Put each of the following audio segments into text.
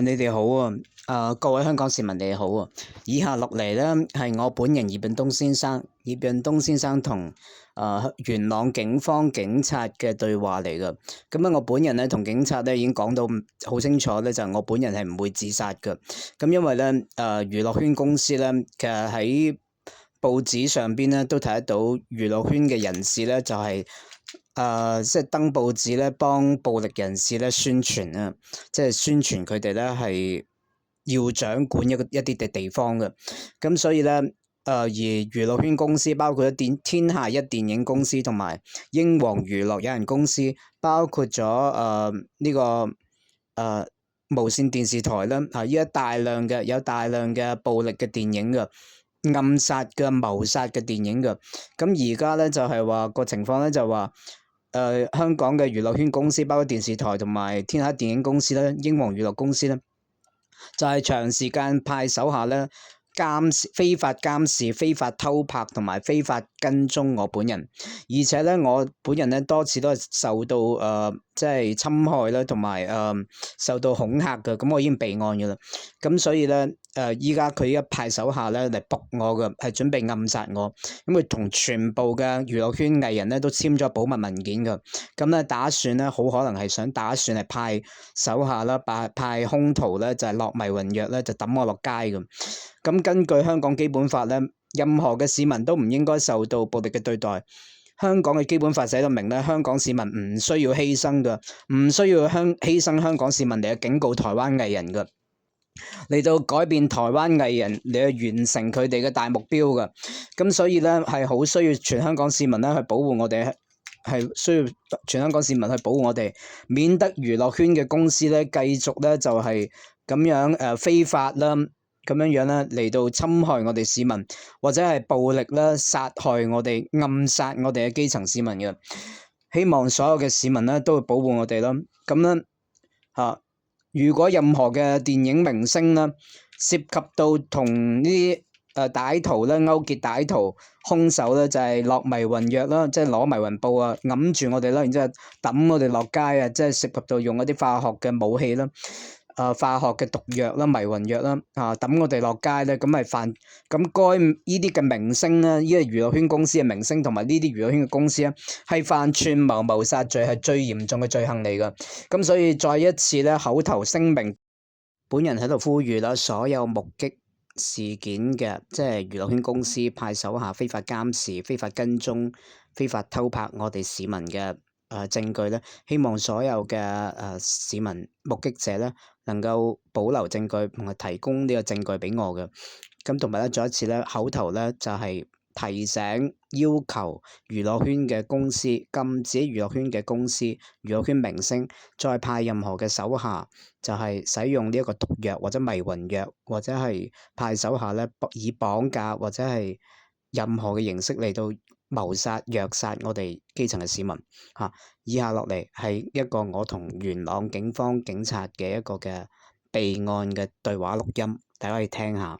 你哋好啊！各位香港市民你好啊！以下落嚟咧係我本人葉潤東先生，葉潤東先生同元朗警方警察嘅對話嚟噶。咁我本人咧同警察咧已經講到好清楚咧，就係我本人係唔會自殺噶。咁因為咧娛樂圈公司咧，其實喺報紙上邊咧都睇得到娛樂圈嘅人士咧就係、即係登報紙咧，幫暴力人士咧宣傳啊，即係宣傳佢哋咧係要掌管一啲嘅地方嘅。咁所以咧，而娛樂圈公司包括咗天下一電影公司同埋英皇娛樂有限公司，包括咗呢個無線電視台啦，依家有大量嘅暴力嘅電影嘅。暗殺嘅謀殺嘅電影嘅。咁而家咧就係話個情況咧就話香港嘅娛樂圈公司，包括電視台同埋天下電影公司咧、英皇娛樂公司咧，就係長時間派手下咧非法監視、非法偷拍同埋非法跟蹤我本人，而且咧我本人咧多次都係受到即係侵害啦，同埋受到恐嚇嘅。咁我已經備案嘅啦。咁所以咧依家佢一派手下咧嚟捕我嘅，係準備暗殺我。咁佢同全部嘅娛樂圈藝人咧都簽咗保密文件嘅。咁咧打算咧好可能係打算係派手下啦，派兇徒咧就係落迷魂藥咧就抌我落街咁。咁根據香港基本法咧，任何嘅市民都唔應該受到暴力嘅對待。香港嘅基本法寫到明咧，香港市民唔需要犧牲嘅，唔需要犧牲香港市民嚟去警告台灣藝人嘅，嚟到改變台灣藝人嚟去完成佢哋嘅大目標嘅。咁所以咧係好需要全香港市民咧去保護我哋，係需要全香港市民去保護我哋，免得娛樂圈嘅公司咧繼續咧就係咁樣非法啦。咁樣樣咧嚟到侵害我哋市民，或者係暴力啦、殺害我哋、暗殺我哋嘅基層市民嘅。希望所有嘅市民咧都會保護我哋咯。咁咧如果任何嘅電影明星啦涉及到同呢啲歹徒咧勾結歹徒，兇手咧就係落迷魂藥啦，即係攞迷魂布啊揞住我哋啦，然之後抌我哋落街啊，即係涉及到用一啲化學嘅武器啦。化學嘅毒藥啦、迷魂藥啦，抌我哋落街咧，咁係犯咁該呢啲嘅明星咧，呢個娛樂圈公司嘅明星同埋呢啲娛樂圈嘅公司咧，係犯串謀謀殺罪，係最嚴重嘅罪行嚟噶。咁所以再一次咧口頭聲明，本人喺度呼籲啦，所有目擊事件嘅，即係娛樂圈公司派手下非法監視、非法跟蹤、非法偷拍我哋市民嘅證據咧，希望所有嘅市民目擊者咧能夠保留證據同埋提供呢個證據俾我嘅。咁同埋咧再一次咧口頭咧就係提醒要求娛樂圈嘅公司禁止娛樂圈嘅公司、娛樂圈明星再派任何嘅手下就係使用呢一個毒藥或者迷魂藥，或者係派手下咧以綁架或者係任何嘅形式嚟到謀殺、虐殺我哋基層嘅市民嚇。以下落嚟係一個我同元朗警方警察嘅一個嘅備案嘅對話錄音，大家可以聽下。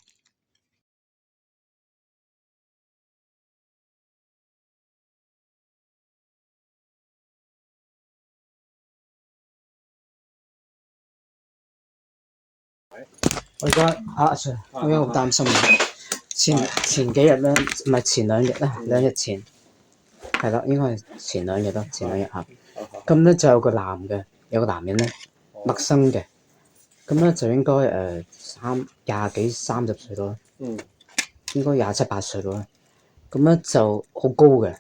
我而家阿 Sir，我而家好擔心啊！前幾日咧，唔係前兩日啦，兩日前係啦，應該係前兩日啦，前兩日嚇。咁咧就有個男人咧，陌生嘅，咁咧就應該廿幾30歲到啦，應該27、8歲到啦。咁咧就好高嘅，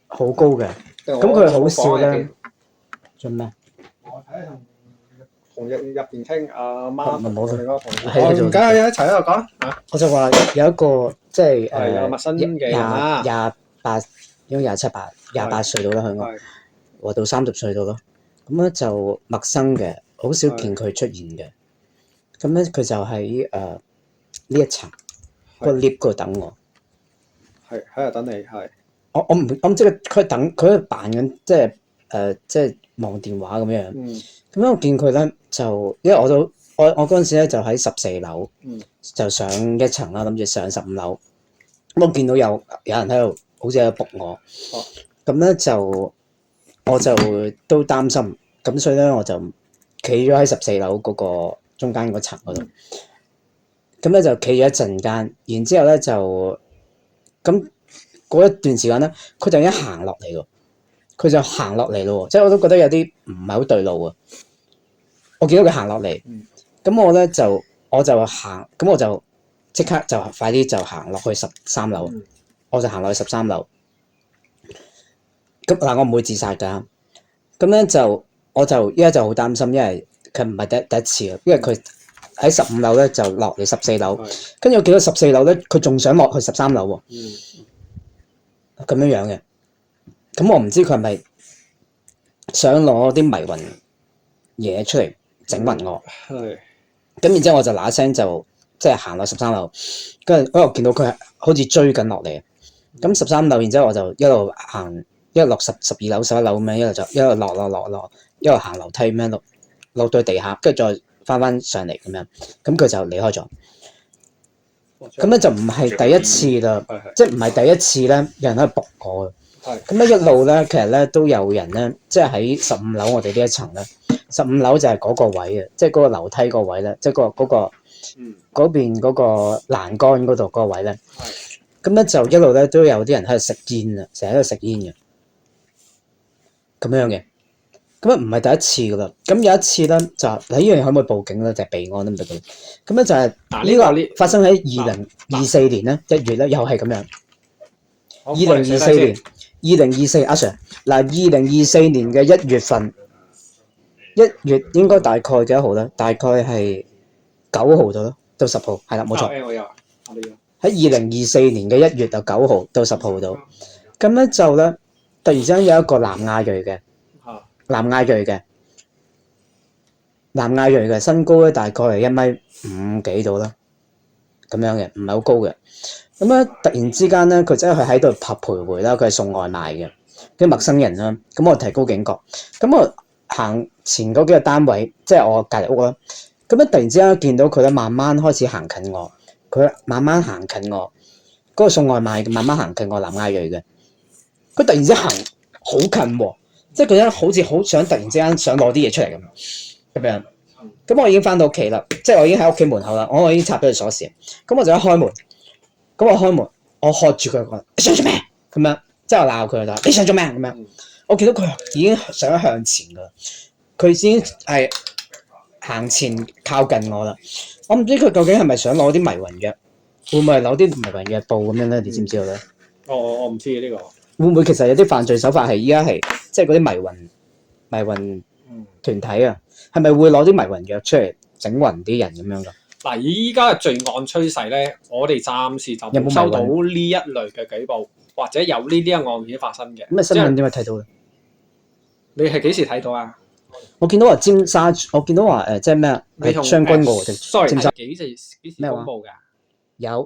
好高嘅。咁佢好笑咧，做咩？同入邊傾阿媽唔好另外一個同事，係唔緊要，一齊喺度講嚇。我就話有一個即係有陌生嘅人啦，應該28歲到啦，佢我或到30歲到咯。咁咧就陌生嘅，好少見佢出現嘅。咁咧佢就喺呢一層個 lift 嗰度等我。係喺度等你係。我唔即係佢等佢扮緊即係望電話咁樣。咁樣我見佢咧就，因為我嗰陣時咧就喺14樓，就上一層啦，諗住上15樓。咁我見到有人喺度，好似喺度仆我。咁咧就我就都擔心，咁所以咧我就企咗喺14樓嗰個中間嗰層嗰度，咁咧就企咗一陣間，然之後咧就咁嗰一段時間咧，佢突然間行落嚟喎，佢就行落嚟咯喎，即係我都覺得有啲唔係好對路啊！我見到佢行落嚟，咁我就行，咁我就即刻就快啲就行落去13樓，我就行落去13樓。咁嗱，我唔會自殺㗎。咁咧就我就依家就好擔心，因為佢唔係第一次啊，因為佢喺15樓咧就落嚟14樓，跟住我見到14樓咧，佢仲想落去13樓喎，咁樣樣嘅。咁我唔知佢係咪想攞啲迷魂嘢出嚟整暈我。係。咁然之後我就嗱一聲就即係行落13樓，跟住我見到佢係好似追緊落嚟。咁13樓，然之後我就一路行，一路落12樓、11樓咁樣，一路落，一路行樓梯咁樣落到地下，跟住再翻上嚟咁樣。咁佢就離開咗。咁咧就唔係第一次啦，即係唔係第一次咧，有人喺度仆我嘅。咁咧一路咧，其實咧都有人咧，即係喺15樓我哋呢一層咧，15樓就係嗰個位啊，即係嗰個樓梯個位咧，即係嗰邊嗰個欄杆嗰度嗰個位咧。咁咧就一路咧都有啲人喺度食煙啊，成日喺度食煙嘅，咁樣嘅。咁啊唔係第一次噶啦。咁有一次咧就呢樣嘢可唔可以報警咧？就係備案都唔得嘅。咁咧就係呢個發生喺2024年咧1月咧，又係咁樣。2024年2024阿 Sir 嗱，2024年嘅1月份，1月應該大概幾多號咧？大概係9號到咯，到10號，係啦，冇錯。我有，我哋有。喺2024年嘅1月就9號到10號度，咁咧就咧突然之間有一個南亞裔嘅身高咧大概係1.5米幾度啦，咁樣嘅，唔係好高嘅。咁咧突然之間咧，佢真係喺度徘徊啦，佢係送外賣嘅，啲陌生人啦。咁我提高警覺，咁我行前嗰幾個單位，即係我隔離屋啦。咁咧突然之間見到佢咧，慢慢開始行近我。佢慢慢行近我，嗰個送外賣慢慢行近我南亞裔嘅，佢突然之間行好近喎，即係佢好似好想突然之間想攞啲嘢出嚟咁樣。咁我已經翻到屋企啦，即係我已經喺屋企門口啦，我已經插咗佢鎖匙。咁我就一開門，咁我開門，我喝住佢講：你想做咩？咁樣，即係我鬧佢啦，你想做咩？咁樣，我見到佢已經想向前噶啦，佢已經係行前靠近我啦。我唔知佢究竟係咪想攞啲迷魂藥，會唔會係攞啲迷魂藥布咁樣咧？你知唔知道咧？我唔知呢個。會唔會其實有啲犯罪手法係依家係即係嗰啲迷魂團體啊？係咪會攞啲迷魂藥出嚟整暈啲人咁樣㗎？嗱，依家嘅罪案趨勢咧，我哋暫時就冇收到呢一類嘅舉報，或者有呢啲嘅案件發生嘅。咁啊新聞點解睇到嘅？你係幾時睇到啊？我見到話尖沙咀，我見到話即係咩啊？將軍澳定尖沙幾時公佈㗎？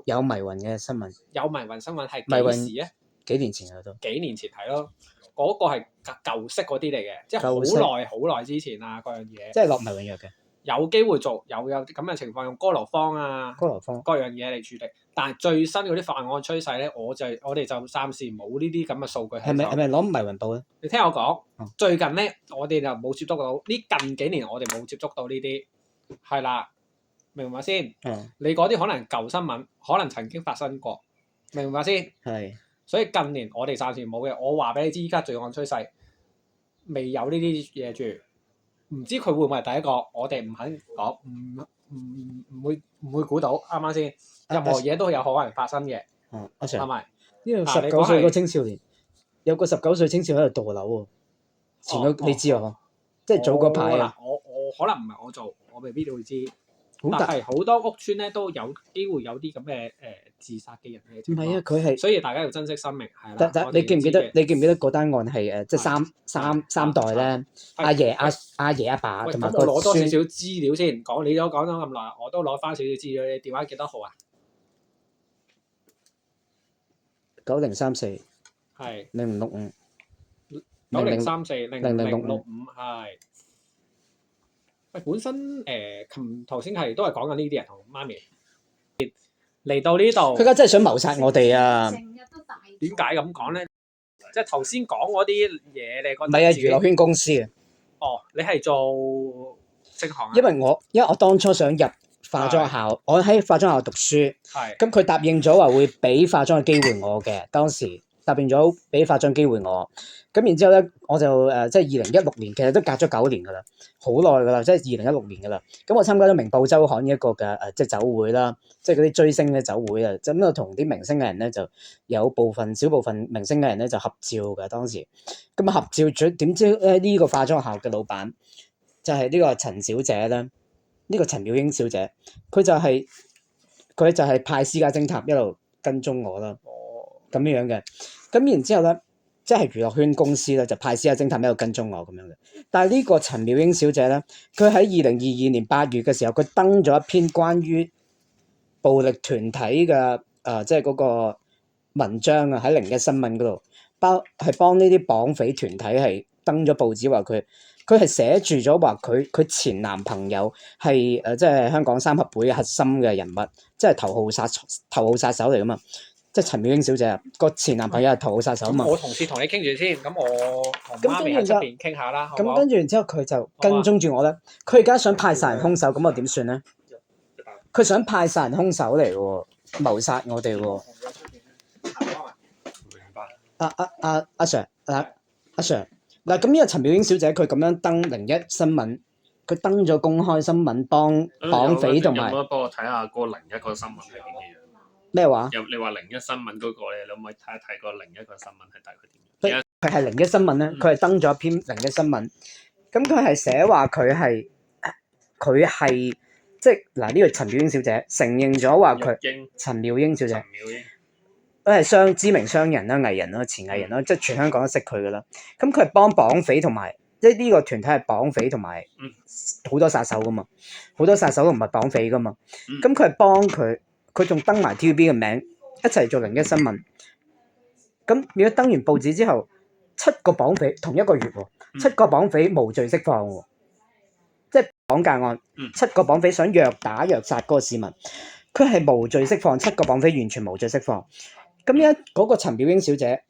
有迷魂嘅新聞。有迷魂新聞係幾時啊？幾年前啊都。幾年前睇咯，嗰個係舊式嗰啲嚟嘅，即係好耐之前啊嗰樣嘢。即係落迷魂藥嘅。有機會做有咁嘅情況，用哥羅芳啊，各樣嘢嚟處理。但係最新嗰啲犯案趨勢咧，我哋就暫時冇呢啲咁嘅數據。係咪攞迷魂布咧？你聽我講，最近咧我哋就冇接觸到呢近幾年，我哋冇接觸到呢啲係啦，明白先？你嗰啲可能舊新聞，可能曾經發生過，明白先？係。所以近年我哋暫時冇嘅。我話俾你知，依家罪案趨勢未有呢啲嘢住。唔知佢會唔會係第一個？我哋唔肯講，唔會估到，啱唔啱先？任何嘢都有可能發生嘅。係咪？呢個19歲個青少年，有個19歲青少年喺度墮樓喎。前嗰你知啊？即係早嗰排啊。我可能唔係我做，我未必會知。但係好多屋邨咧都有機會有啲咁嘅自殺嘅人嘅情況。唔係啊，佢係，所以大家要珍惜生命係啦。但你記唔記得？你記唔記得嗰單案係即係三代咧？阿爺阿爸同埋個孫。攞多少少資料先講，你都講咗咁耐，我都攞翻少少資料。你電話幾多號啊？9034係0065 90340065係。本身頭先係都係講緊呢啲人同媽咪嚟到呢度，佢而家真係想謀殺我哋啊！點解咁講咧？即係頭先講嗰啲嘢，你覺得唔係啊？娛樂圈公司啊！哦，你係做升行啊？因為我當初想入化妝校，我喺化妝校讀書，係咁佢答應咗話會俾化妝嘅機會我嘅，當時答應咗俾化妝機會我，咁然之後咧我就即係2016年，其實都隔咗9年噶啦，好耐噶啦，即係2016年噶啦。咁我參加咗明報週刊一個嘅即係酒會啦，即係嗰啲追星嘅酒會啊，咁啊同啲明星嘅人咧就有少部分明星嘅人咧就合照嘅當時，咁啊合照咗，點知咧呢個化妝校嘅老闆就係呢個陳小姐咧。呢個陳妙英小姐，佢就係派私家偵探一路跟蹤我啦，咁樣嘅。咁然之後咧，即係娛樂圈公司咧就派私家偵探一路跟蹤我咁樣嘅。但係呢個陳妙英小姐咧，佢喺2022年8月嘅時候，佢登咗一篇關於暴力團體嘅即係嗰個文章啊，喺01新聞嗰度，係幫呢啲綁匪團體係登咗報紙話佢係寫住咗話佢前男朋友係即係香港三合會核心嘅人物，即係頭號殺手嚟噶嘛，即係陳妙英小姐啊，個前男朋友係頭號殺手啊嘛。我同事同你傾住先，咁我同媽咪喺出邊傾下啦，咁跟住然之後佢就跟蹤住我咧，佢而家想派殺人兇手，咁我點算咧？佢想派殺人兇手嚟喎，謀殺我哋喎。明白。阿 Sir， 阿 Sir。嗱，咁呢個陳妙英小姐佢咁樣登01新聞，佢登咗公開新聞幫綁匪同埋。有冇幫我睇下嗰01個新聞係點嘅樣？咩話？你話01新聞嗰個咧，你可唔可以睇一睇個01個新聞係大概點樣？佢係01新聞咧，佢係登咗一篇01新聞，咁佢係寫話佢係即係嗱呢個陳妙英小姐承認咗話佢陳妙英小姐。佢係知名商人啦、藝人啦、前藝人啦，即係全香港都識佢噶啦。咁佢係幫綁匪同埋，即係呢個團體係綁匪同埋好多殺手噶嘛，好多殺手都唔係綁匪噶嘛。咁佢係幫佢仲登埋 TVB 嘅名，一齊做01新聞。咁如果登完報紙之後，7個綁匪同一個月喎，7個綁匪無罪釋放喎，即係綁架案，7個綁匪想虐打虐殺嗰個市民，佢係無罪釋放，7個綁匪完全無罪釋放。咁嗰個陳妙英小姐，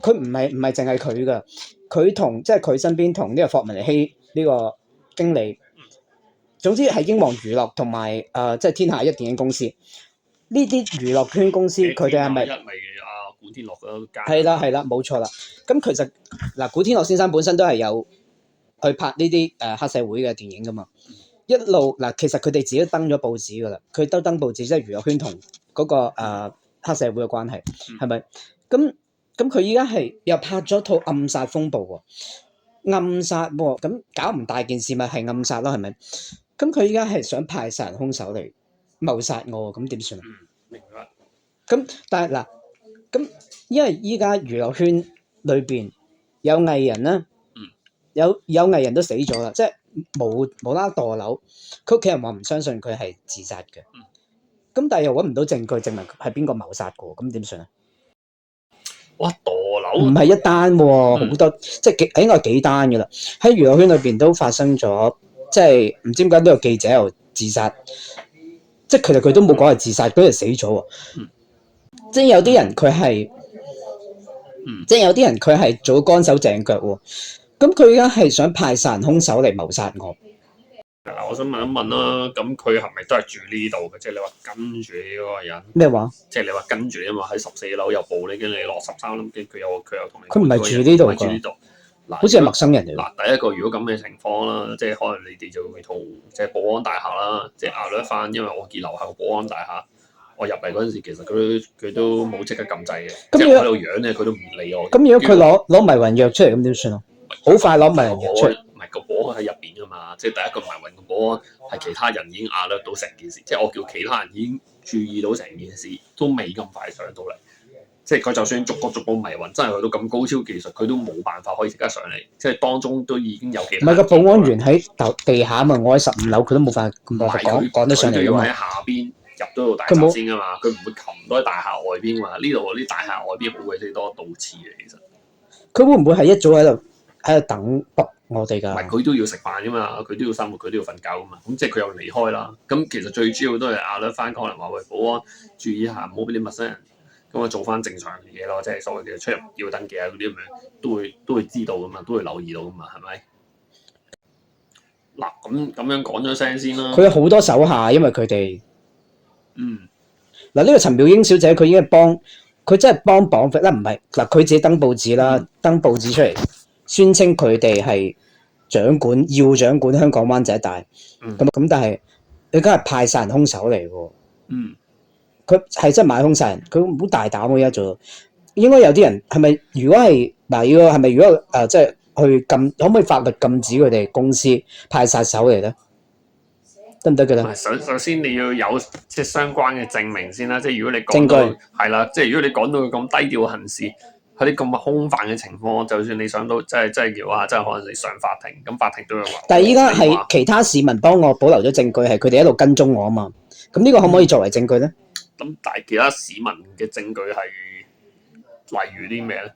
佢唔係淨係佢噶，佢同即係佢身邊同呢個霍文希呢個經理，總之係英皇娛樂同埋即係天下一電影公司呢啲娛樂圈公司，佢哋係咪？古天樂嗰間。係啦，冇錯啦。咁其實嗱，古天樂先生本身都係有去拍呢啲黑社會嘅電影噶嘛，一路嗱，其實佢哋自己都登咗報紙噶啦，佢都登報紙，即係娛樂圈同嗰個黑社會嘅關係係咪？咁佢依家係又拍咗套暗殺風暴喎，暗殺喎，咁搞唔大件事咪係暗殺咯，係咪？咁佢依家係想派殺人兇手嚟謀殺我，咁點算啊？明白。咁但係嗱，咁因為依家娛樂圈裏邊有藝人啦，有藝人都死咗啦，即係無啦啦墮樓，佢屋企人話唔相信佢係自殺嘅。咁但係又揾唔到證據證明係邊個謀殺過，咁點算啊？哇！墮樓唔係一單喎，好多即係應該係幾單噶啦。喺娛樂圈裏邊都發生咗，即係唔知點解呢個記者又自殺，即係其實佢都冇講係自殺，佢係死咗喎。即係有啲人佢係，即係有啲人佢係做乾手淨腳喎。咁佢而家係想派殺人兇手嚟謀殺我。嗱，我想問一問啦，咁佢係咪都係住呢度嘅？即係你話跟住你嗰個人咩話？即係你話跟住你嘛？喺14樓有報你，跟住你落13樓，跟住佢又同你。佢唔係住呢度㗎，住呢度。嗱，好似係陌生人嚟。嗱，第一個如果咁嘅情況啦，即係可能你哋就會同即係保安大廈啦，即係拗咗一番，因為我見樓下個保安大廈，我入嚟嗰陣時，其實佢都冇即刻撳掣嘅，即係喺度養咧，佢都唔理我。咁如果佢攞迷魂藥出嚟，咁點算啊？好快攞迷魂藥出嚟。唔係個保安喺入邊㗎嘛，即係第一個迷魂個保安係其他人已經壓略到成件事，即係我叫其他人已經注意到成件事，都未咁快上到嚟。即係佢就算逐個迷魂，真係去到咁高超技術，佢都冇辦法可以即刻上嚟。即係當中都已經有其他。唔係個保安員喺地下啊嘛，我喺15樓，佢都冇法講得上嚟㗎嘛。佢要喺下邊入到大廈先㗎嘛，佢唔會擒到喺大廈外邊㗎嘛。呢度啲大廈外邊好鬼死多倒刺嘅，其實。佢會唔會係一早喺度等我哋㗎？唔係，佢都要食飯㗎嘛，佢都要生活，佢都要瞓覺㗎嘛。咁即係佢又離開啦。咁其實最主要都係壓略翻，可能話喂保安注意下，唔好俾啲陌生人。咁啊，做翻正常嘅嘢咯，即係所謂嘅出入要登記啊嗰啲咁樣，都會知道噶嘛，都會留意到噶嘛，係咪？嗱咁樣講咗聲先啦。佢有好多手下，因為佢哋嗯嗱呢個陳妙英小姐，佢已經佢真係幫綁匪啦，唔係嗱，佢自己登報紙啦，登報紙出嚟宣稱佢哋係要掌管香港灣仔一帶，咁但係你梗係派殺人兇手嚟喎。佢係真係買兇殺人，佢好大膽喎！而家做，應該有啲人係咪？如果係嗱，如果即係去禁，可唔可以法律禁止佢哋公司派殺手嚟咧？得唔得嘅咧？首先你要有即係相關嘅證明先啦。即係如果你講到係啦，即係如果你講到佢咁低調行事，喺啲咁空泛嘅情況，就算你上到即係嘅話，真係可能你上法庭，咁法庭都有話。但係依家係其他市民幫我保留咗證據，係佢哋一路跟蹤我啊嘛。咁呢個可唔可以作為證據咧？咁但係其他市民嘅證據係例如啲咩咧？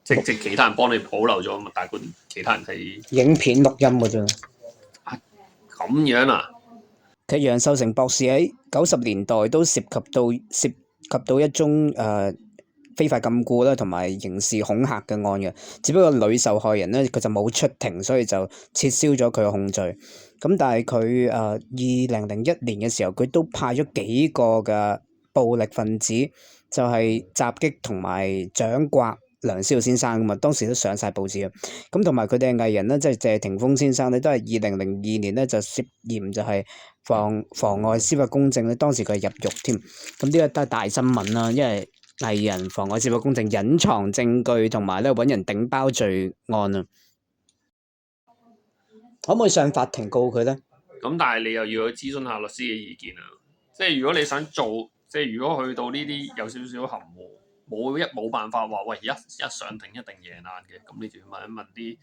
即其他人幫你保留咗嘛，但係其他人係影片錄音嘅啫。咁樣啊？其實楊受成博士喺90年代都涉及到一宗非法禁錮啦，同埋刑事恐嚇嘅案嘅。只不過女受害人咧，佢就冇出庭，所以就撤銷咗佢嘅控罪。咁但係佢2001年嘅時候，佢都派咗幾個嘅暴力分子，就係襲擊同埋掌摑梁思浩先生㗎嘛，當時都上晒報紙嘅。咁同埋佢哋嘅藝人咧，即係謝霆鋒先生咧，都係2002年咧就涉嫌就係妨礙司法公正咧，當時佢係入獄添。咁呢個都係大新聞啦，因為藝人妨礙司法公正、隱藏證據同埋咧揾人頂包罪案啊，可唔可以上法庭告佢咧？咁但係你又要去諮詢下律師嘅意見啊。即係如果你想做，即係如果去到呢啲有少少含糊，冇辦法話喂一上庭一定贏硬嘅，咁你就要問一問啲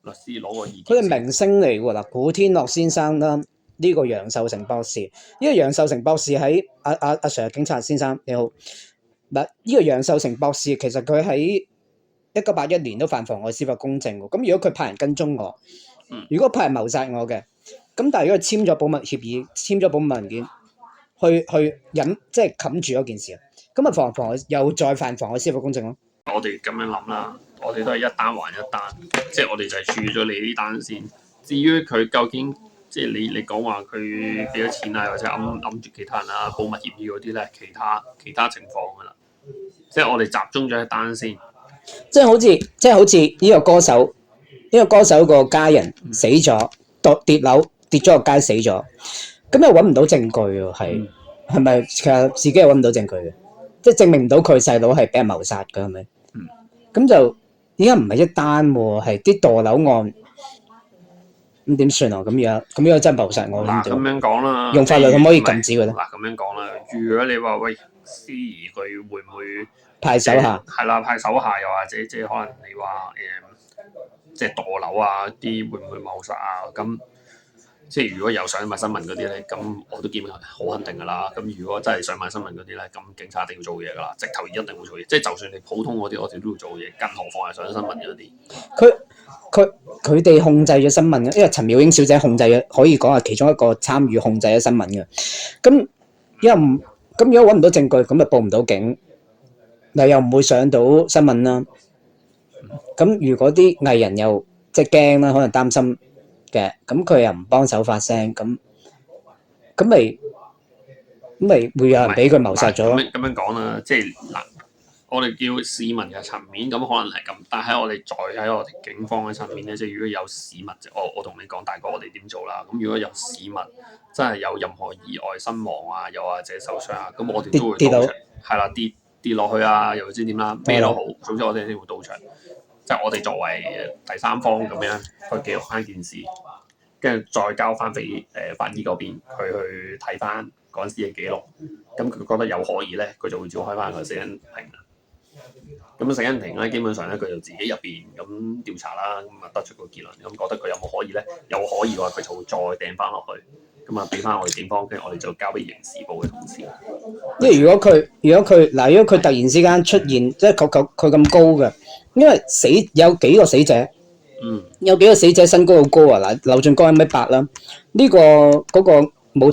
律師攞個意見。佢係明星嚟喎嗱，古天樂先生啦，呢個楊受成博士，呢個楊受成博士喺阿 Sir 警察先生你好嗱，呢個楊受成博士其實佢喺1981年都犯妨礙司法公正喎。咁如果佢派人跟蹤我，如果派人謀殺我嘅，咁但係如果佢簽咗保密協議、簽咗保密文件，去即係冚住嗰件事啊，咁啊又再犯妨礙司法公正咯。我哋咁樣諗啦，我哋都係一單還一單，即係我哋就係處咗你呢單先。至於佢究竟即係你講話佢俾咗錢啊，或者揞住其他人啊，保密協議嗰啲咧，其他情況噶啦。即係我哋集中咗一單先。即係好似呢個歌手個家人死咗，跌樓跌咗個街死咗，咁又揾唔到證據喎，係咪其實自己又揾唔到證據嘅，即係證明唔到佢細佬係俾人謀殺嘅係咪？咁就依家唔係一單喎，係啲墮樓案，咁點算啊？咁樣真係謀殺案嗱，咁樣講啦，用法律可唔可以禁止佢咧？嗱，咁樣講啦，如果你話喂司儀佢會唔會派手下？係啦，派手下又或者即係可能你話即係墮樓啊啲會唔會謀殺啊？咁即係如果有上埋新聞嗰啲咧，咁我都見好肯定㗎啦。咁如果真係上埋新聞嗰啲咧，咁警察一定要做嘢㗎啦，直頭一定會做嘢。即係就算你普通嗰啲，我哋都要做嘢，更何況係上新聞嗰啲。佢哋控制咗新聞嘅，因為陳妙英小姐控制咗，可以講係其中一個參與控制咗新聞嘅。咁如果揾唔到證據，咁就報唔到警，嗱又唔會上到新聞啦。咁如果啲藝人又即係驚啦，可能擔心嘅，咁佢又唔幫手發聲，咁咪會有人俾佢謀殺咗咯。咁樣講啦，即係嗱，我哋叫市民嘅層面，咁可能係咁，但係我哋喺我哋警方嘅層面咧，即係如果有市民，我同你講大哥，我哋點做啦？咁如果有市民真係有任何意外身亡啊，又或者受傷啊，咁我哋都會到場，係啦，跌落去啊，又唔知點啦，咩都好，總之我哋都會到場。即係我哋作為第三方咁樣去記錄翻件事，跟住再交翻俾法醫嗰邊，佢去睇翻嗰陣時嘅記錄。咁佢覺得有可疑咧，佢就會召開翻個死因庭。咁死因庭咧，基本上咧佢就自己入邊咁調查啦，咁啊得出個結論，咁覺得佢有冇可疑咧？有可疑嘅話，佢就會再掟翻落去，咁啊俾翻我哋警方，跟住我哋就交俾刑事部嘅同事。因為如果佢突然之間出現，即係佢咁高嘅。因為有幾個死者，有幾個死者身高好高啊！嗱，劉俊剛1.8米啦，呢個嗰個舞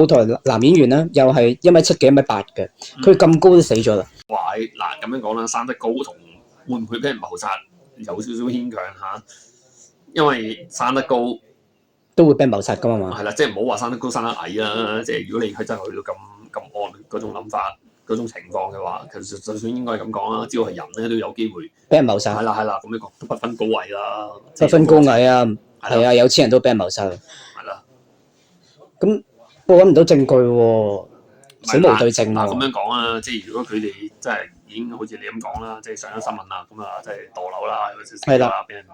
台男演員咧，又係1.7幾1.8米嘅，佢咁高都死咗啦。哇！嗱咁樣講啦，生得高同會唔會俾人謀殺有少少牽強嚇，因為生得高都會俾人謀殺噶嘛。係啦，即係唔好話生得高生得矮啦，即係如果你佢真係去到咁惡劣嗰種諗法嗰種情況嘅話，其實就算應該係咁講啦，只要係人咧都有機會俾人謀殺。係啦，咁你講都不分高矮啦，不分高矮啊，係啊，有錢人都俾人謀殺。係啦，咁我揾唔到證據喎，死無對證嗱咁喎。樣講啊，即係如果佢哋真係已經好似你咁講啦，即係上咗新聞啦，咁啊即係墮樓啦，有少少啦，俾人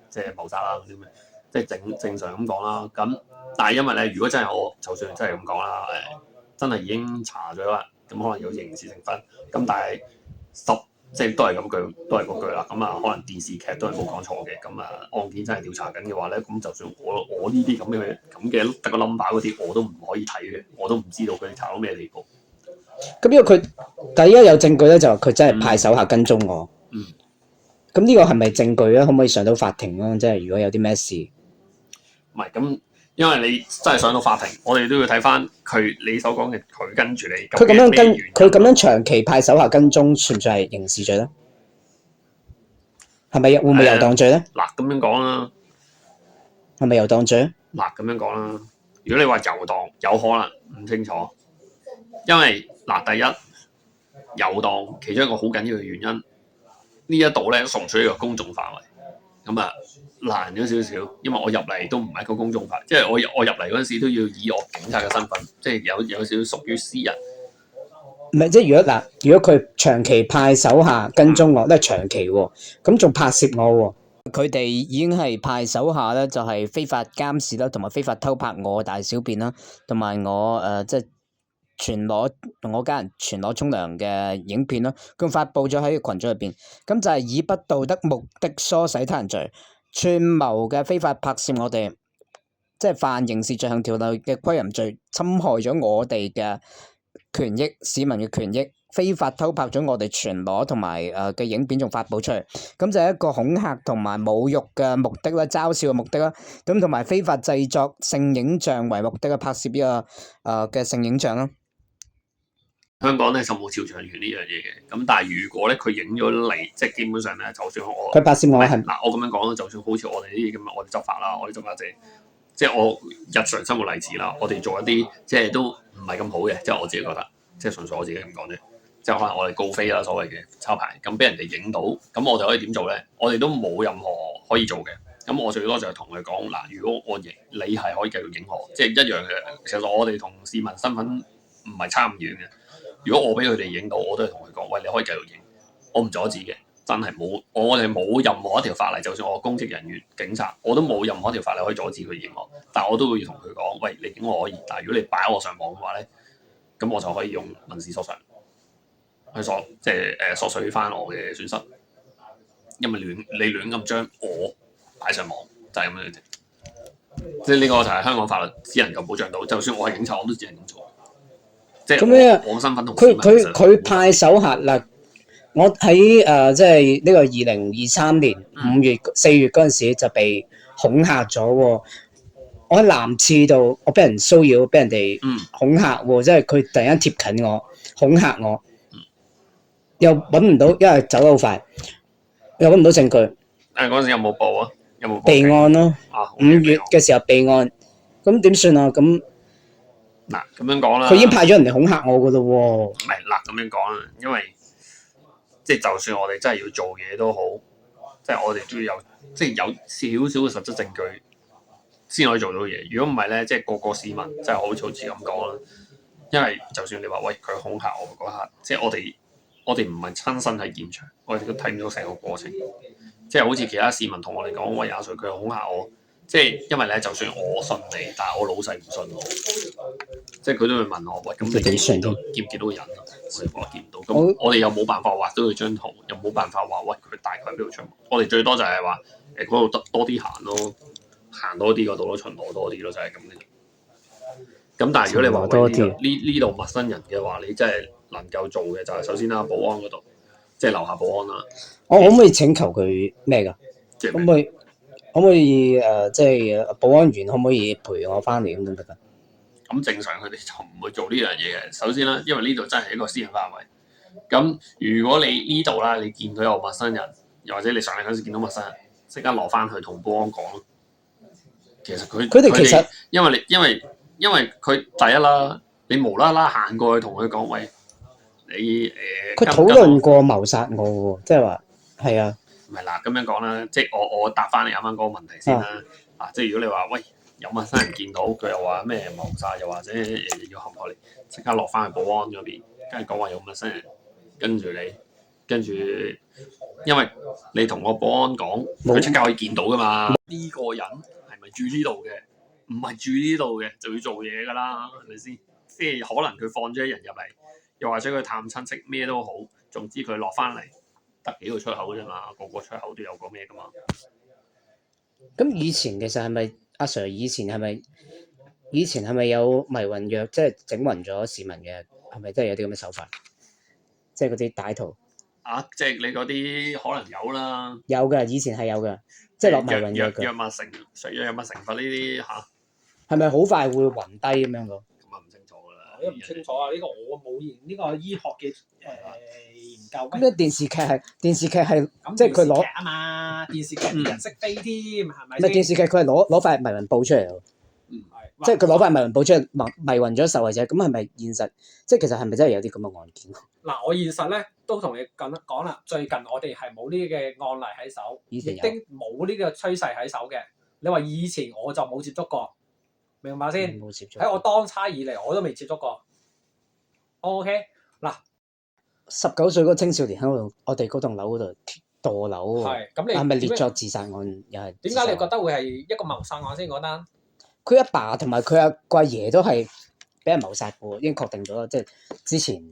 即係謀殺啦嗰啲咩，即係正常咁講啦。咁但係因為咧，如果真係我就算真係咁講啦，真係已經查咗啦，咁可能有刑事成分。咁但係即係都係嗰句啦。咁啊，可能電視劇都係冇講錯嘅。咁啊，案件真係調查緊嘅話咧，咁就算我呢啲咁嘅得個 number 嗰啲，我都唔可以睇嘅，我都唔知道佢哋查到咩地步。咁因為佢第一有證據咧，就話佢真係派手下跟蹤我。咁呢個係咪證據咧？可唔可以上到法庭啊？即係如果有啲咩事，唔係咁，因為你真係上到法庭，我哋都要睇翻你所講嘅佢跟住你。佢咁樣長期派手下跟蹤，算唔算係刑事罪咧？係咪會唔會遊蕩罪咧？嗱咁樣講啦，係咪遊蕩罪？嗱咁樣講啦，如果你話遊蕩，有可能唔清楚，因為第一遊蕩其中一個好緊要嘅原因，呢一度咧屬唔屬於一個公眾範圍？咁啊難咗少少，因為我入嚟都唔係一個公眾範圍，即係我入嚟嗰陣時都要以我警察嘅身份，即係有少少屬於私人。唔係，即係如果佢長期派手下跟蹤我，都係長期喎，咁仲拍攝我喎。佢哋已經係派手下咧，就係非法監視啦，同埋非法偷拍我大小便啦，同埋我即係全裸我家人全裸沖涼嘅影片啦，咁發布咗喺群組入邊，咁就係以不道德目的唆使他人罪，串謀嘅非法拍攝我哋，即係犯刑事罪行條例嘅窺淫罪，侵害咗我哋嘅權益，市民嘅權益，非法偷拍咗我哋全裸同埋嘅影片，仲發布出嚟，咁就係一個恐嚇同埋侮辱嘅目的啦，嘲笑嘅目的啦，咁同埋非法製作性影像為目的嘅拍攝呢個嘅性影像啦。香港咧就冇肖像權呢樣嘢嘅，咁但係如果咧佢影咗嚟，即係基本上咧，就算佢拍攝我係我咁樣講啦，就算好似我哋呢啲咁，我哋執法啦，我哋執法即係我日常生活例子啦，我哋做一啲即係都唔係咁好嘅，即係我自己覺得，即係純粹我自己咁講啫。即係可能我哋告飛啦，所謂嘅抄牌，咁俾人哋影到，咁我哋可以點做咧？我哋都冇任何可以做嘅。咁我最多就係同佢講嗱，如果我影你係可以繼續影我，即係一樣嘅。其實我哋同市民身份唔係差咁遠嘅。如果我俾佢哋影到，我都係同佢講，喂，你可以繼續影，我唔阻止嘅，真係冇，我哋冇任何一條法例，就算我公職人員、警察，我都冇任何一條法例可以阻止佢影我，但係我都會同佢講，喂，你影我可以，但係如果你擺我上網嘅話咧，咁我就可以用民事索償去索取翻我嘅損失，因為你亂咁將我擺上網，就係咁樣啫。即係呢個就係香港法律只能夠保障到，就算我係警察，我都只能咁做。即係我身份同佢派手下嗱，我喺即係呢個2023年5月4月嗰陣時就被恐嚇咗喎。我喺男廁度，我俾人騷擾，俾人哋恐嚇喎，即係佢突然間貼近我，恐嚇我，又揾唔到，因為走得好快，又揾唔到證據。嗰陣時有冇報啊？有冇備案咯？5月嘅時候備案，咁點算啊？咁嗱咁樣講啦，佢已經派咗人嚟恐嚇我噶咯喎。唔係嗱咁樣講啦，因為即係就算我哋真係要做嘢都好，即係我哋都要有即係有少少嘅實質證據先可以做到嘢。如果唔係咧，即係個市民真係好似咁講啦。因為就算你話喂佢恐嚇我嗰刻，即係我哋唔係親身喺現場，我哋都睇唔到成個過程。即係好似其他市民同我哋講，喂，阿 Sir 佢恐嚇我，即係因為咧，就算我信你，但係我老細唔信我，即係佢都會問我，喂，咁你見唔見到人啊？我哋話見唔到，咁我哋又冇辦法畫到佢張圖，又冇辦法話喂佢大概喺邊度出沒。我哋最多就係話嗰度多啲行咯，行多啲嗰度咯，巡邏多啲咯，就係咁嘅。咁但係如果你話呢度陌生人嘅話，你真係能夠做嘅就係首先啦，保安嗰度，即係樓下保安啦。我可唔可以請求佢咩㗎？可唔可以即係保安員可唔可以陪我翻嚟咁得㗎？咁正常佢哋就唔會做呢樣嘢嘅。首先啦，因為呢度真係一個私人範圍。咁如果你呢度啦，你見到有陌生人，又或者你上嚟嗰陣時見到陌生人，即刻落翻去同保安講咯。其實佢哋其實因為佢第一啦，你無啦啦行過去同佢講喂，你佢討論過謀殺我喎，即係話係啊。唔係嗱咁樣講啦，即係我答翻你啱啱嗰個問題先啦。即係如果你話喂有陌生人見到佢又話咩謀殺，又或者要陷害你，即刻落翻去保安嗰邊，跟住講話有陌生人跟住因為你同個保安講，佢即刻可以見到噶嘛。呢個人係咪住呢度嘅？唔係住呢度嘅就要做嘢噶啦，係咪先？即係可能佢放咗啲人入嚟，又或者佢探親戚咩都好，總之佢落翻嚟得幾個出口啫嘛，個個出口都有個咩噶嘛。咁以前其實係咪阿 Sir 以前係咪有迷魂藥，即係整暈咗市民嘅？係咪真係有啲咁嘅手法？即係嗰啲歹徒即係你嗰啲可能有啦。有嘅，以前係有嘅，即係落迷魂藥嘅。藥物成分呢啲嚇，係咪好快會暈低咁樣個？咁啊唔清楚㗎啦。我都唔清楚啊！呢個我冇呢個醫學嘅研究。咁咧電視劇係即係佢攞啊嘛，電視劇人識飛添，係咪？唔係電視劇，佢係攞塊迷魂布出嚟喎。即係佢攞塊迷魂布出嚟迷暈咗受害者，咁係咪現實？即係其實係咪真係有啲咁嘅案件？嗱，我現實咧都同你講啦，最近我哋係冇呢啲嘅案例喺手，亦都冇呢個趨勢喺手嘅。你話以前我就冇接觸過，明白先？冇接觸。喺我當差以嚟，我都未接觸過。OK， 嗱，19歲嗰個青少年喺度，我哋嗰棟樓嗰度墮樓喎。係咁，你係咪列作自殺案？又係點解你覺得會係一個謀殺案先嗰單？佢阿爸同埋佢阿貴爺都係俾人謀殺嘅，已經確定咗啦。即係之前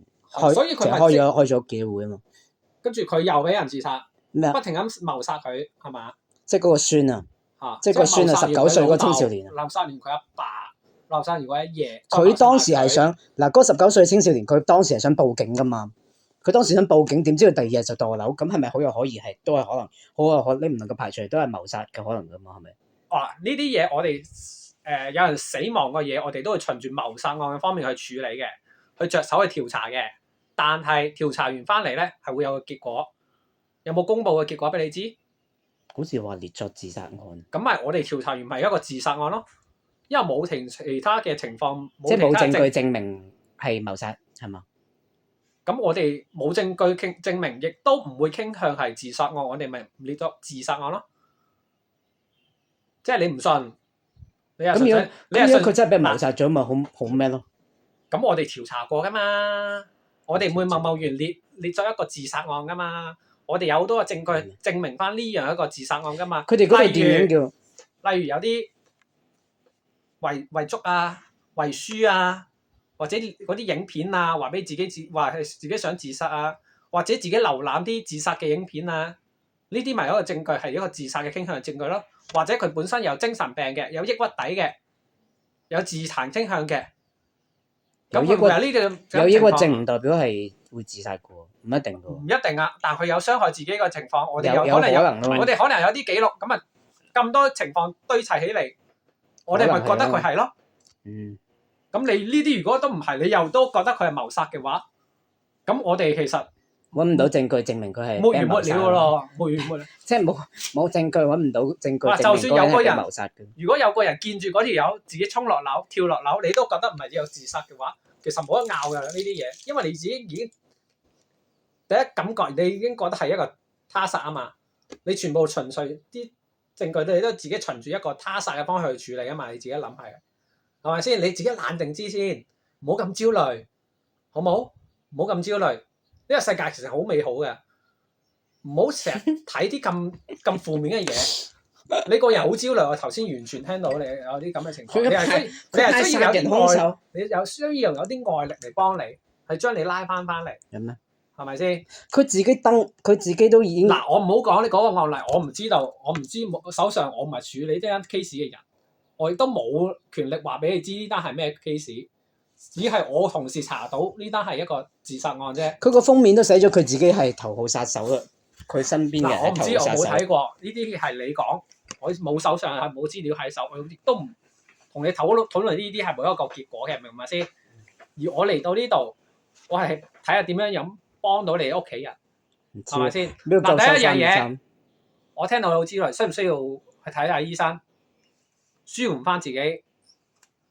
所以佢開咗記者會啊嘛。跟住佢又俾人自殺，咩不停咁謀殺佢係嘛？即係嗰個孫啊，即係個孫啊，19歲嗰個青少年啊，謀殺完佢阿爸，謀殺完佢阿爺。佢當時係想嗱，嗰19歲青少年，佢當時係想報警噶嘛。佢當時想報警，點知佢第二日就墮樓，咁係咪好有可疑？係都係可能，好有可能，你唔能夠排除都係謀殺嘅可能噶嘛？係咪？呢啲嘢我哋有人死亡嘅嘢，我哋都會循住謀殺案嘅方面去處理嘅，去着手去調查嘅。但係調查完翻嚟咧，係會有個結果。有冇公佈嘅結果俾你知？好似話列作自殺案。咁咪我哋調查完咪一個自殺案咯，因為冇其他嘅情況，即係冇證據證明係謀殺係嘛？咁我哋冇證據證明，亦都唔會傾向係自殺案，我哋咪列作自殺案咯。即係你唔信，你又信？你又信佢真係俾人謀殺咗咪好咩咯？咁我哋調查過噶嘛，我哋唔會貿然列作一個自殺案噶嘛。我哋有好多個證據證明翻呢樣一個自殺案噶嘛。佢哋嗰套電影叫，例如有啲遺囑啊、遺書啊，或者嗰啲影片啊，話俾自己話係自己想自殺啊，或者自己瀏覽啲自殺嘅影片啊，呢啲咪一個證據係一個自殺嘅傾向證據咯。或者佢本身有精神病嘅，有抑鬱底嘅，有自殘傾向嘅。咁有抑鬱症唔代表係會自殺嘅喎，唔一定嘅喎。唔一定啊，但佢有傷害自己嘅情況，我哋有可能咯。我哋可能有啲記錄，咁啊咁多情況堆砌起嚟，我哋咪覺得佢係咯。咁你呢啲如果都唔係，你又都覺得佢係謀殺嘅話，咁我哋其實揾唔到證據證明佢係沒完沒了嘅咯，沒完沒了。即係冇證據揾唔到證據證明就算有個人謀殺嘅。如果有個人見住嗰條友自己衝落樓、跳落樓，你都覺得唔係有自殺嘅話，其實冇得拗㗎呢啲嘢，因為你自己已經第一感覺，你已經覺得係一個他殺啊嘛。你全部循序啲證據，你都自己循住一個他殺嘅方向去處理啊嘛。你自己諗係咪先？你自己冷靜啲先，唔好咁焦慮，好冇？唔好咁焦慮。呢個世界其實好美好嘅，唔好成日睇啲咁負面嘅嘢。你個人好焦慮，我頭先完全聽到你有啲咁嘅情況。你係需要有啲愛，你有需要有啲愛力嚟幫你，係將你拉翻嚟。有咩？係咪先？佢自己都已經嗱，我唔好講你嗰個案例，我唔知道，我唔知手上我唔係處理呢單 case 嘅人，我亦都冇權力話俾你知呢單係咩 case。只係我同事查到呢單係一個自殺案啫。佢個封面都寫咗佢自己係頭號殺手啦。佢身邊嘅人我唔知，我冇睇過。呢啲係你講，我冇手上係冇資料喺手，我亦都唔同你討論呢啲係冇一個結果嘅，明唔明先？而我嚟到呢度，我係睇下點樣幫到你屋企人，係咪先？嗱，第一樣嘢，我聽到你好焦慮，需唔需要去睇下醫生？舒緩翻自己，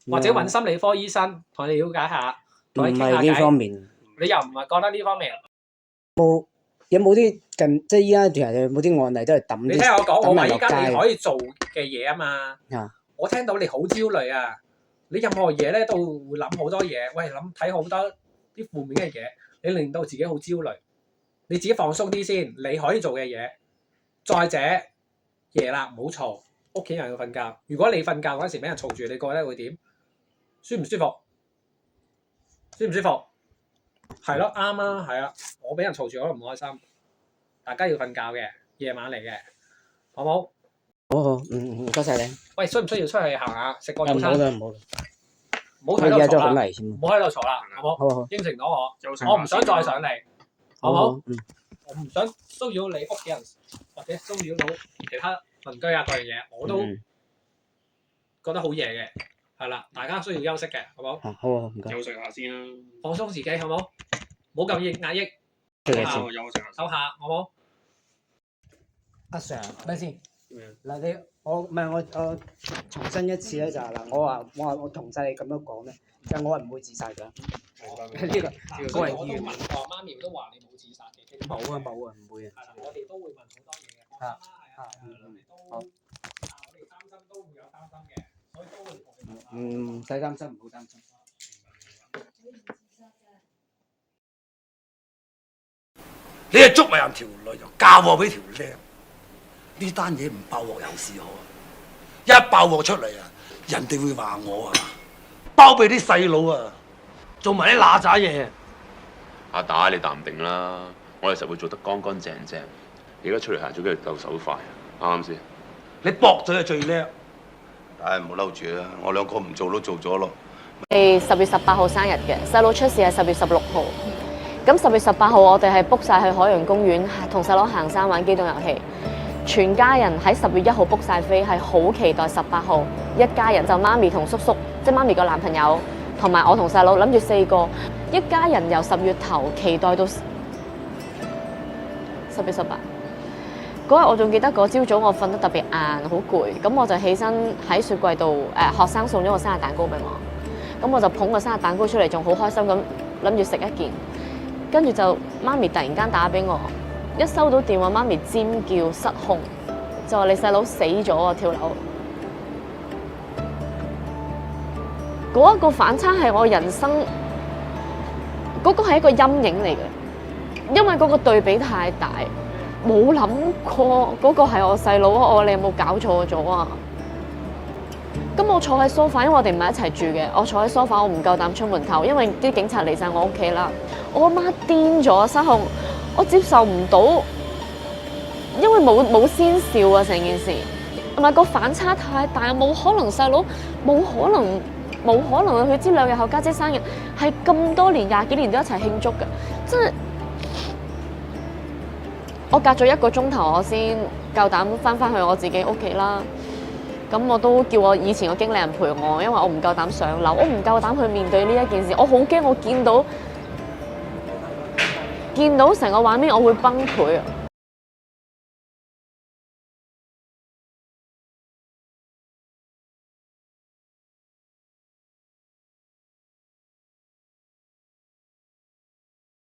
或者揾心理科醫生同你了解下，同你傾下唔係呢方偈。面，你又唔係覺得呢方面？有冇啲即係依家啲人有冇啲案例都係抌你聽我講，我話依落家你街可以做嘅嘢啊嘛。我聽到你好焦慮啊，你任何嘢咧都會諗好多嘢，喂睇好多啲負面嘅嘢，你令到自己好焦慮。你自己放鬆啲先，你可以做嘅嘢。再者，夜啦唔好嘈，屋企人要瞓覺。如果你瞓覺嗰陣時俾人嘈住，你覺得會點？舒唔舒服？舒唔舒服？係咯，啱啊，係啊，我俾人嘈住我都唔開心。大家要瞓覺嘅，夜晚嚟嘅，好冇？好，唔該晒你。喂，需唔需要出去行下食個早唔好餐？啦，唔好啦，唔好喺度而家都好嘈啦，危險。唔好喺度嘈啦，好冇？好，應承咗我，休息我唔想再上嚟，好冇？嗯，我唔想騷擾你屋企人，或者騷擾到其他鄰居啊各樣嘢，我都覺得好夜嘅，係啦，大家需要休息嘅，好冇？好，唔該。休息下先啦。放鬆自己，好冇？唔好咁壓抑，休息休先。息下。唞下，好冇？阿 Sir，咩先？嗱，我重申一次咧，就係嗱，我同晒你咁樣講咧，就我係唔會自殺㗎。呢個個人意願。我媽咪都話你冇自殺嘅，冇啊，唔會啊。係啦，我哋都會問好多嘢嘅，放心啦，係啊，我哋擔心都會有擔心嘅，所以都會同你講。唔使擔心，唔好擔心。你係捉埋人條女就嫁禍俾條靚，呢單嘢唔爆鑊有事好啊！一爆鑊出嚟啊，人哋會話我啊，包庇啲細佬啊，做埋啲嗱喳嘢。阿打你淡定啦，我哋實會做得乾乾淨淨。你而家出嚟行咗幾條鬥手快，啱唔啱先？你駁嘴係最叻。唉，唔好嬲住啦，我兩個唔做都做咗咯。係10月18號生日嘅，細佬出事係10月16號。咁10月18號我哋係 book 晒去海洋公園同細佬行山玩機動遊戲，全家人喺10月1號 book 晒飛，係好期待18號一家人就媽咪同叔叔，即係媽咪個男朋友同埋我同細佬諗住4個，一家人由10月頭期待到10月18。嗰日我仲記得嗰朝早我瞓得特別晏，好攰，咁我就起身喺雪櫃度學生送咗個生日蛋糕俾我，咁我就捧個生日蛋糕出嚟，仲好開心咁諗住食一件，跟住就媽咪突然間打俾我，一收到電話媽咪尖叫失控，就話你細佬死咗啊，跳樓。嗰一個反差係我人生嗰個係一個陰影嚟嘅，因為嗰個對比太大。冇諗過嗰個係我細佬啊！我話你有冇搞錯咗啊？咁我坐喺梳化，因為我哋唔係一齊住嘅。我坐喺梳化，我唔夠膽出門口，因為啲警察嚟晒我屋企啦。我阿媽癲咗，失控，我接受唔到，因為冇先兆啊成件事，同埋個反差太大，冇可能細佬冇可能佢知2日後家姐生日，係咁多年20幾年都一齊慶祝嘅，真係。我隔咗1個鐘頭，我先夠膽翻去我自己屋企啦。咁我都叫我以前個經理人陪我，因為我唔夠膽上樓，我唔夠膽去面對呢一件事。我好驚，我見到成個畫面，我會崩潰啊！